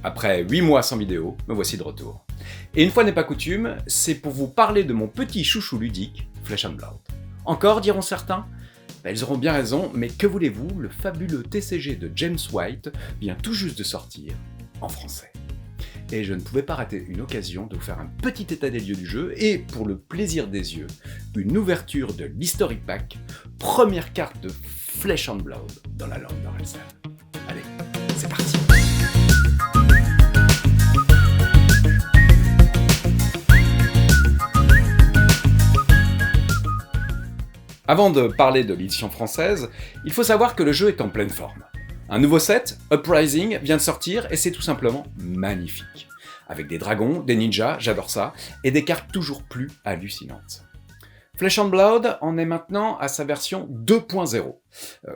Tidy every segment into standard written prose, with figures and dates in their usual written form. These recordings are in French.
Après 8 mois sans vidéo, me voici de retour. Et une fois n'est pas coutume, c'est pour vous parler de mon petit chouchou ludique, Flesh and Blood. Encore, diront certains ? Ils auront bien raison, mais que voulez-vous, le fabuleux TCG de James White vient tout juste de sortir, en français. Et je ne pouvais pas rater une occasion de vous faire un petit état des lieux du jeu, et pour le plaisir des yeux, une ouverture de l'History Pack, première carte de Flesh and Blood dans la langue d'Orelsan. Allez, c'est parti. Avant de parler de l'édition française, il faut savoir que le jeu est en pleine forme. Un nouveau set, Uprising, vient de sortir et c'est tout simplement magnifique. Avec des dragons, des ninjas, j'adore ça, et des cartes toujours plus hallucinantes. Flesh and Blood en est maintenant à sa version 2.0.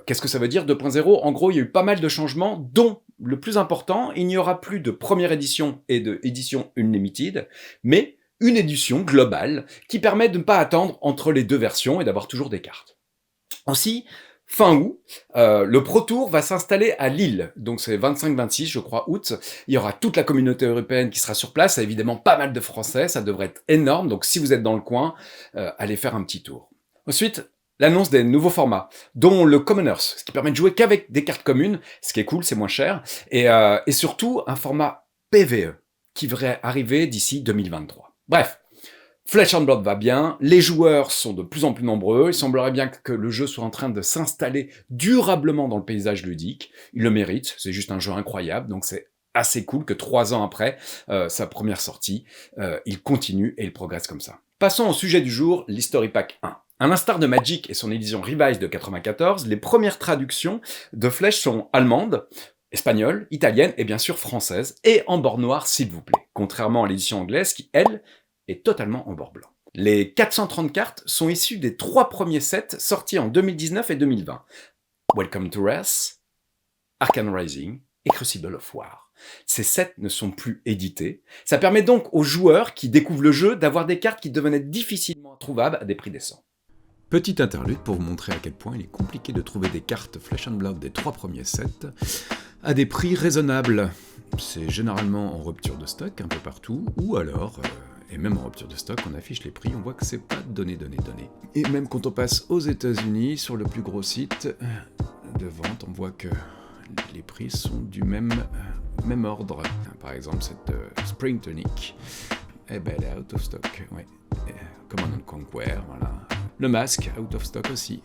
Qu'est-ce que ça veut dire 2.0 ? En gros, il y a eu pas mal de changements, dont le plus important, il n'y aura plus de première édition et de édition Unlimited, mais une édition globale qui permet de ne pas attendre entre les deux versions et d'avoir toujours des cartes. Aussi, fin août, le Pro Tour va s'installer à Lille, donc c'est 25-26 je crois août. Il y aura toute la communauté européenne qui sera sur place, évidemment pas mal de Français, ça devrait être énorme, donc si vous êtes dans le coin, allez faire un petit tour. Ensuite, l'annonce des nouveaux formats, dont le Commoners, ce qui permet de jouer qu'avec des cartes communes, ce qui est cool, c'est moins cher, et surtout un format PvE, qui devrait arriver d'ici 2023. Bref, Flesh and Blood va bien, les joueurs sont de plus en plus nombreux, il semblerait bien que le jeu soit en train de s'installer durablement dans le paysage ludique, il le mérite, c'est juste un jeu incroyable, donc c'est assez cool que 3 ans après sa première sortie, il continue et il progresse comme ça. Passons au sujet du jour, l'History Pack 1. À l'instar de Magic et son édition Revised de 94, les premières traductions de Flesh sont allemandes, espagnole, italienne et bien sûr française, et en bord noir s'il vous plaît, contrairement à l'édition anglaise qui, elle, est totalement en bord blanc. Les 430 cartes sont issues des 3 premiers sets sortis en 2019 et 2020. Welcome to Wrath, Arcane Rising et Crucible of War. Ces sets ne sont plus édités. Ça permet donc aux joueurs qui découvrent le jeu d'avoir des cartes qui devenaient difficilement trouvables à des prix décents. Petite interlude pour vous montrer à quel point il est compliqué de trouver des cartes Flesh and Blood des 3 premiers sets à des prix raisonnables. C'est généralement en rupture de stock un peu partout, ou alors, et même en rupture de stock, on affiche les prix, on voit que c'est pas donné. Et même quand on passe aux États-Unis, sur le plus gros site de vente, on voit que les prix sont du même ordre. Par exemple, cette Spring Tonic, eh ben, elle est out of stock, ouais. Command & Conquer, voilà. Le masque, out of stock aussi.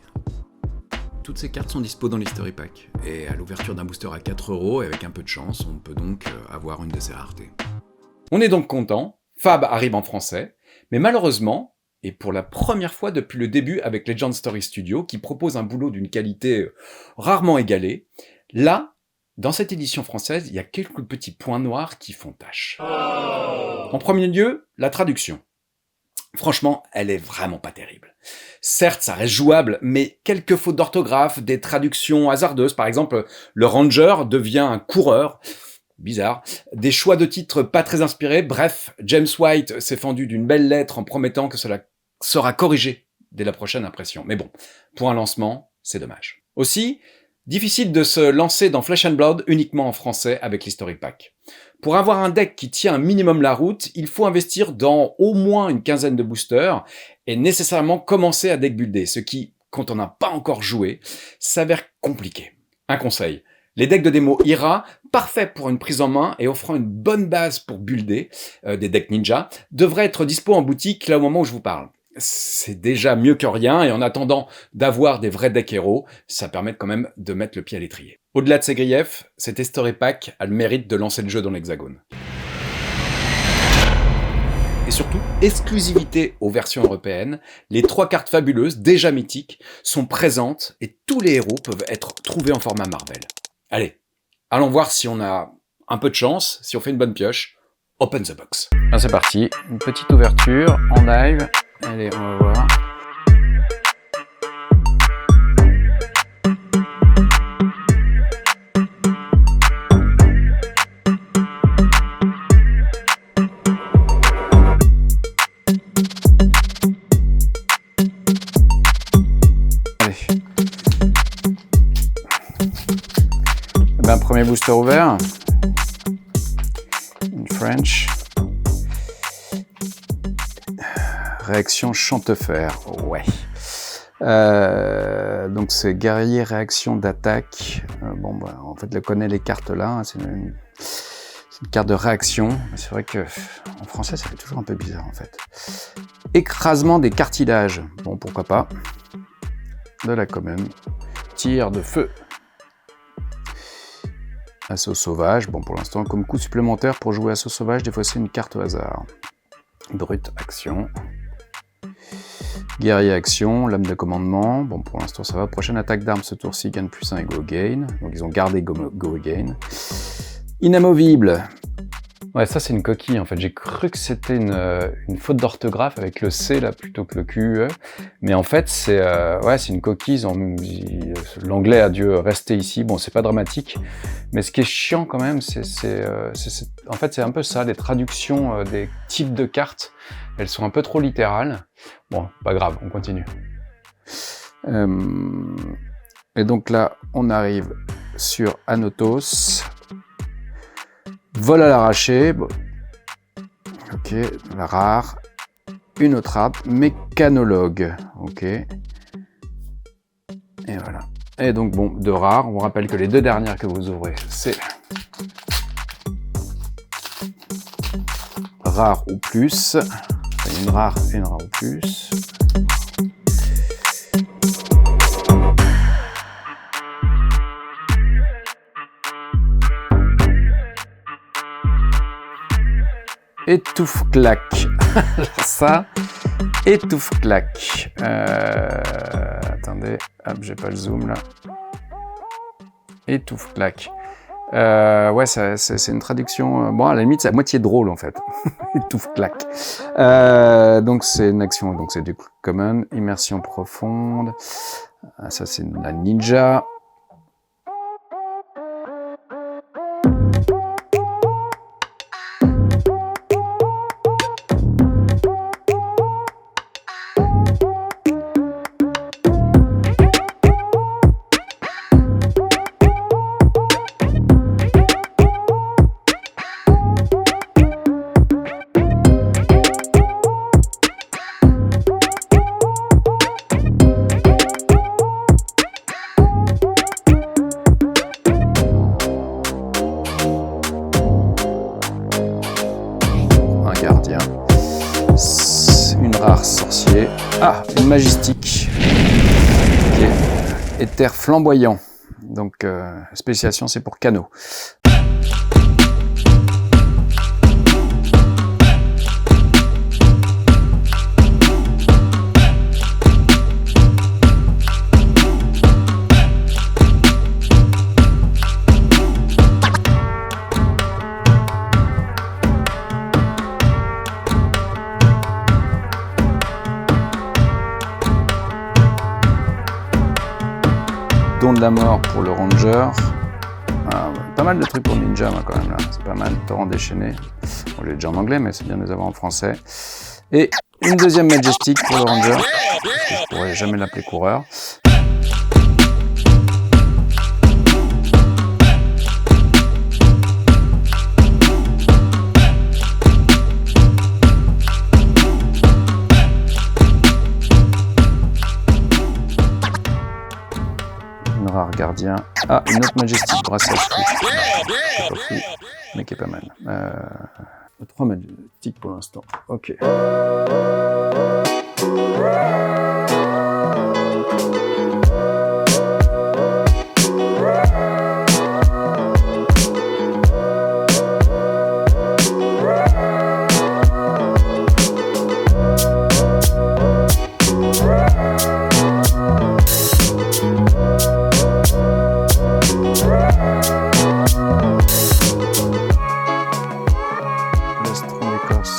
Toutes ces cartes sont dispo dans l'History Pack, et à l'ouverture d'un booster à 4€, et avec un peu de chance, on peut donc avoir une de ces raretés. On est donc content, Fab arrive en français, mais malheureusement, et pour la première fois depuis le début avec Legend Story Studio, qui propose un boulot d'une qualité rarement égalée, là, dans cette édition française, il y a quelques petits points noirs qui font tache. En premier lieu, la traduction. Franchement, elle est vraiment pas terrible. Certes, ça reste jouable, mais quelques fautes d'orthographe, des traductions hasardeuses, par exemple, le Ranger devient un coureur, bizarre, des choix de titres pas très inspirés, bref, James White s'est fendu d'une belle lettre en promettant que cela sera corrigé dès la prochaine impression. Mais bon, pour un lancement, c'est dommage. Aussi, difficile de se lancer dans Flesh and Blood uniquement en français avec l'History Pack. Pour avoir un deck qui tient un minimum la route, il faut investir dans au moins une quinzaine de boosters et nécessairement commencer à deck builder, ce qui, quand on n'a pas encore joué, s'avère compliqué. Un conseil, les decks de démo IRA, parfaits pour une prise en main et offrant une bonne base pour builder, des decks ninja, devraient être dispo en boutique là au moment où je vous parle. C'est déjà mieux que rien, et en attendant d'avoir des vrais decks héros, ça permet quand même de mettre le pied à l'étrier. Au-delà de ces griefs, cet History Pack a le mérite de lancer le jeu dans l'Hexagone. Et surtout, exclusivité aux versions européennes, les 3 cartes fabuleuses, déjà mythiques, sont présentes et tous les héros peuvent être trouvés en format Marvel. Allez, allons voir si on a un peu de chance, si on fait une bonne pioche. Open the box. Ah, c'est parti, une petite ouverture en live. Allez, on va voir. Allez. Ben, premier booster ouvert. French. Réaction Chantefer, ouais. Donc c'est guerrier, réaction d'attaque. Bon, bah, en fait, je connais les cartes là. Hein, c'est une carte de réaction. C'est vrai que en français, ça fait toujours un peu bizarre en fait. Écrasement des cartilages. Bon, pourquoi pas. De la commune. Tir de feu. Assaut sauvage. Bon, pour l'instant, comme coup supplémentaire pour jouer assaut sauvage, des fois c'est une carte au hasard. Brute action. Guerrier action, lame de commandement, bon pour l'instant ça va. Prochaine attaque d'armes ce tour-ci, gagne +1 et go again. Donc ils ont gardé go again. Inamovible. Ouais, ça c'est une coquille en fait. J'ai cru que c'était une faute d'orthographe avec le C là plutôt que le QE. Mais en fait c'est une coquille. L'anglais a dû rester ici. Bon, c'est pas dramatique. Mais ce qui est chiant quand même, en fait c'est un peu ça, les traductions des types de cartes. Elles sont un peu trop littérales. Bon, pas grave, on continue. Et donc là, on arrive sur Anotos. Vol à l'arraché. Bon. Ok, la rare. Une autre rare. Mécanologue. Ok. Et voilà. Et donc, bon, deux rares. On vous rappelle que les deux dernières que vous ouvrez, c'est rare ou plus. Une rare et une rare ou plus. Étouffe-claque. Ça, étouffe-claque. Attendez, hop, j'ai pas le zoom là. Étouffe-claque. Ouais, c'est une traduction. Bon, à la limite, c'est à moitié drôle en fait. Étouffe-claque. Donc, c'est une action. Donc, c'est du common. Immersion profonde. Ça, c'est la ninja. Gardien, une rare sorcier, une majestique, okay. Éther flamboyant, donc spécialisation c'est pour Cano. Don de la mort pour le ranger. Pas mal de trucs pour ninja moi, quand même là. C'est pas mal. Torrent déchaîné. On l'ai déjà en anglais, mais c'est bien de les avoir en français. Et une deuxième majestic pour le ranger. Parce que je pourrais jamais l'appeler coureur. Rare gardien. Une autre majestique, brassage fou. C'est pas fou, mais qui est pas mal. 3 magistiques pour l'instant. Ok.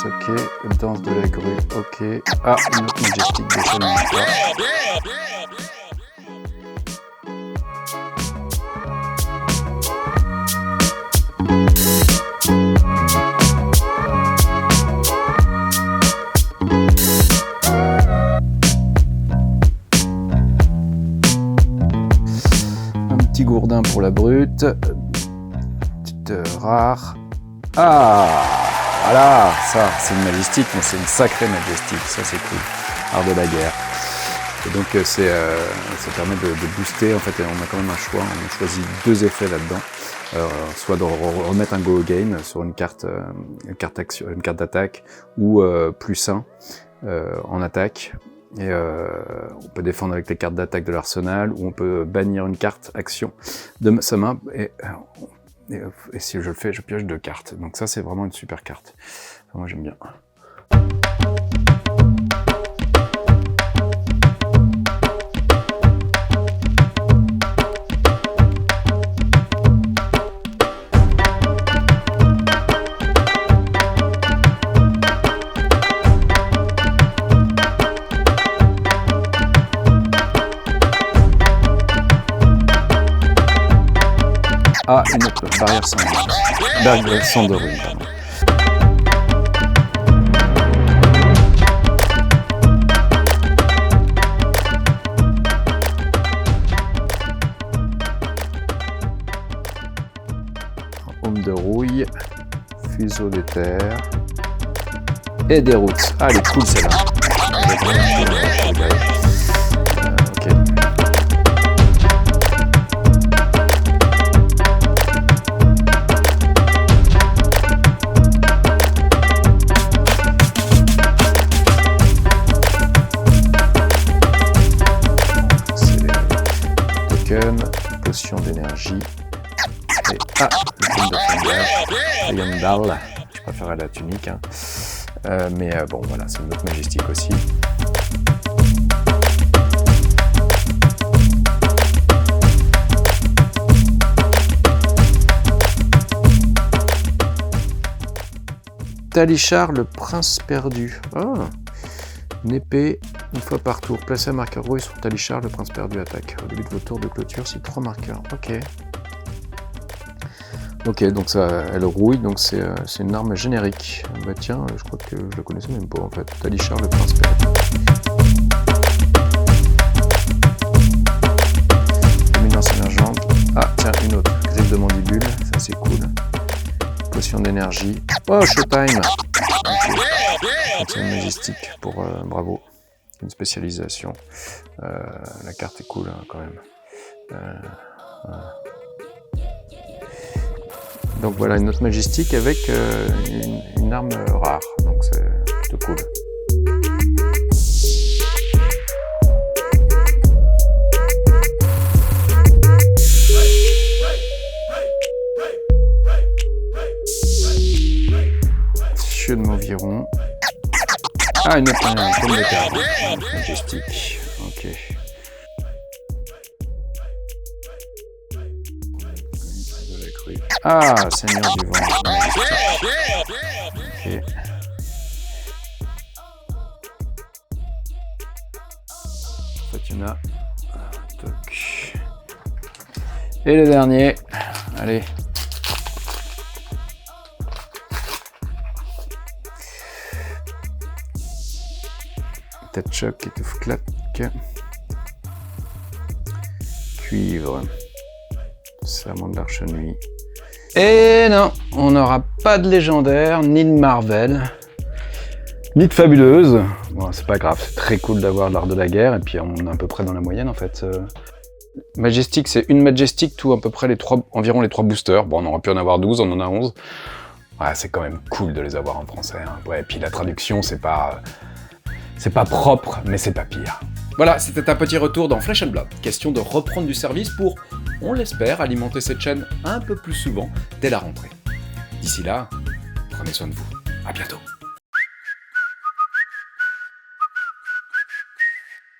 Ok, danse de la grue, ok. Une autre majestique de chaîne. Un petit gourdin pour la brute. Petite rare. Voilà, ça, c'est une Majestic, mais c'est une sacrée Majestic, ça c'est cool. Art de la guerre. Et donc ça permet de booster, en fait, on a quand même un choix, on a choisi 2 effets là-dedans. Soit de remettre un go again sur une carte d'attaque, ou plus 1 en attaque. Et on peut défendre avec les cartes d'attaque de l'arsenal, ou on peut bannir une carte action de sa main, et si je le fais, je pioche 2 cartes. Donc ça, c'est vraiment une super carte. Enfin, moi, j'aime bien. Ah, une autre barrière sans de ruine, pardon. Homme de rouille, fuseau d'éther et des routes. Ah, elle est cool celle-là. Ok. Potion d'énergie. Et le film de fringage. Yandal. Je préférais la tunique. Hein. Mais bon, voilà, c'est une autre Majestic aussi. Talichar, le prince perdu. Ah, une épée, une fois par tour. Placez un marqueur rouille sur Talichar, le prince perdu attaque. Au début de vos tours de clôture, c'est 3 marqueurs. Ok. Ok, donc ça, elle rouille, donc c'est une arme générique. Bah tiens, je crois que je la connaissais même pas en fait. Talichar, le prince perdu. Dominance émergente. Ah, tiens, une autre. Griffe de mandibule, ça c'est cool. Potion d'énergie. Oh, Showtime. Okay. C'est une Majestic pour bravo. Une spécialisation. La carte est cool hein, quand même. Voilà. Donc voilà une autre Majestic avec une arme rare. Donc c'est plutôt cool. Cieux de Mauviron. Ah, une autre, un pomme de terre. Majestic. Ok. Ah, Seigneur du vent. Ok. Fatuna. Toc. Et le dernier. Allez. Tête choc, étouffe claque. Cuivre. Serment de l'Arche Nuit. Et non, on n'aura pas de légendaire, ni de Marvel, ni de fabuleuse. Bon, c'est pas grave, c'est très cool d'avoir l'art de la guerre, et puis on est à peu près dans la moyenne en fait. Majestic, c'est une Majestic, tout à peu près environ les 3 boosters. Bon, on aurait pu en avoir 12, on en a 11. Ouais, c'est quand même cool de les avoir en français. Hein. Ouais, et puis la traduction, c'est pas propre, mais c'est pas pire. Voilà, c'était un petit retour dans Flesh and Blood. Question de reprendre du service pour, on l'espère, alimenter cette chaîne un peu plus souvent dès la rentrée. D'ici là, prenez soin de vous. À bientôt.